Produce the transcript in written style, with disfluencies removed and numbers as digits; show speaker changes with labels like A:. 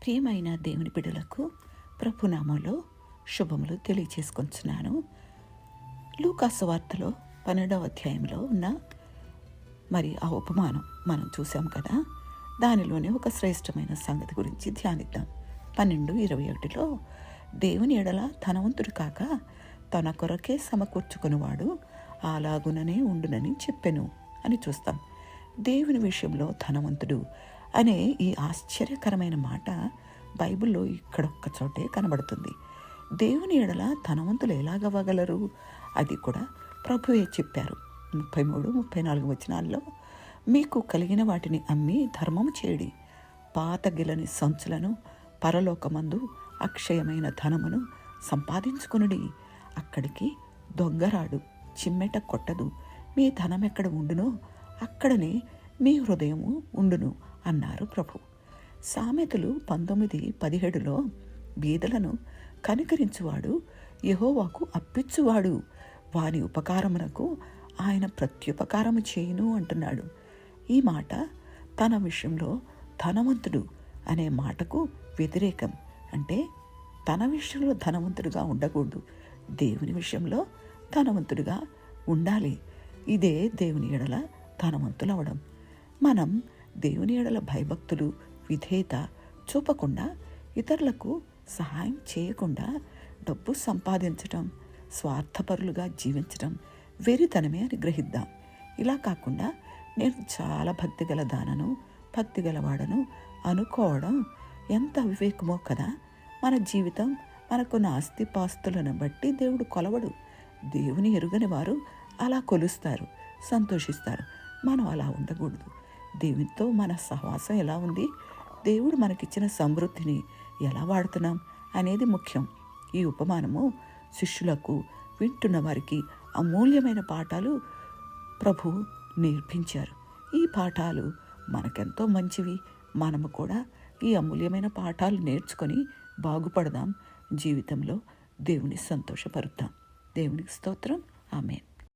A: ప్రియమైన దేవుని బిడ్డలకు ప్రభునామంలో శుభములు తెలియచేసుకొంచున్నాను. లూకాసు వార్తలో 12వ అధ్యాయంలో ఉన్న ఆ ఉపమానం మనం చూసాం కదా. దానిలోనే ఒక శ్రేష్టమైన సంగతి గురించి ధ్యానిద్దాం. 12:21లో దేవుని ఎడల ధనవంతుడు కాక తన కొరకే సమకూర్చుకునేవాడు అలాగుననే ఉండునని చెప్పెను అని చూస్తాం. దేవుని విషయంలో ధనవంతుడు అనే ఈ ఆశ్చర్యకరమైన మాట బైబిల్లో ఇక్కడొక్క చోటే కనబడుతుంది. దేవుని ఎడల ధనవంతులు ఎలాగవ్వగలరు? అది కూడా ప్రభువే చెప్పారు. 33-34 వచనాల్లో, మీకు కలిగిన వాటిని అమ్మి ధర్మము చేయడి, పాత గిలని సంచులను పరలోకమందు అక్షయమైన ధనమును సంపాదించుకునుడి. అక్కడికి దొంగరాడు చిమ్మెట కొట్టదు. మీ ధనం ఎక్కడ ఉండునో అక్కడనే మీ హృదయము ఉండును అన్నారు ప్రభు. సామెతలు 19:17లో బీదలను కనికరించువాడు యెహోవాకు అప్పిచ్చువాడు, వాని ఉపకారమునకు ఆయన ప్రత్యుపకారము చేయును అంటున్నాడు. ఈ మాట తన విషయంలో ధనవంతుడు అనే మాటకు వ్యతిరేకం. అంటే తన విషయంలో ధనవంతుడిగా ఉండకూడదు, దేవుని విషయంలో ధనవంతుడిగా ఉండాలి. ఇదే దేవుని ఎడల ధనవంతులవడం. మనం దేవుని ఎడల భయభక్తులు, విధేయత చూపకుండా, ఇతరులకు సహాయం చేయకుండా డబ్బు సంపాదించటం, స్వార్థపరులుగా జీవించటం వెరితనమే అని గ్రహిద్దాం. ఇలా కాకుండా నేను చాలా భక్తిగల దానను, భక్తిగలవాడను అనుకోవడం ఎంత అవివేకమో కదా. మన జీవితం, మనకున్న ఆస్తిపాస్తులను బట్టి దేవుడు కొలవడు. దేవుని ఎరుగని వారు అలా కొలుస్తారు, సంతోషిస్తారు. మనం అలా ఉండకూడదు. దేవునితో మన సహవాసం ఎలా ఉంది, దేవుడు మనకిచ్చిన సమృద్ధిని ఎలా వాడుతున్నాం అనేది ముఖ్యం. ఈ ఉపమానము శిష్యులకు, వింటున్న వారికి అమూల్యమైన పాఠాలు ప్రభు నేర్పించారు. ఈ పాఠాలు మనకెంతో మంచివి. మనము కూడా ఈ అమూల్యమైన పాఠాలు నేర్చుకొని బాగుపడదాం. జీవితంలో దేవుని సంతోషపరుద్దాం. దేవునికి స్తోత్రం. ఆమేన్.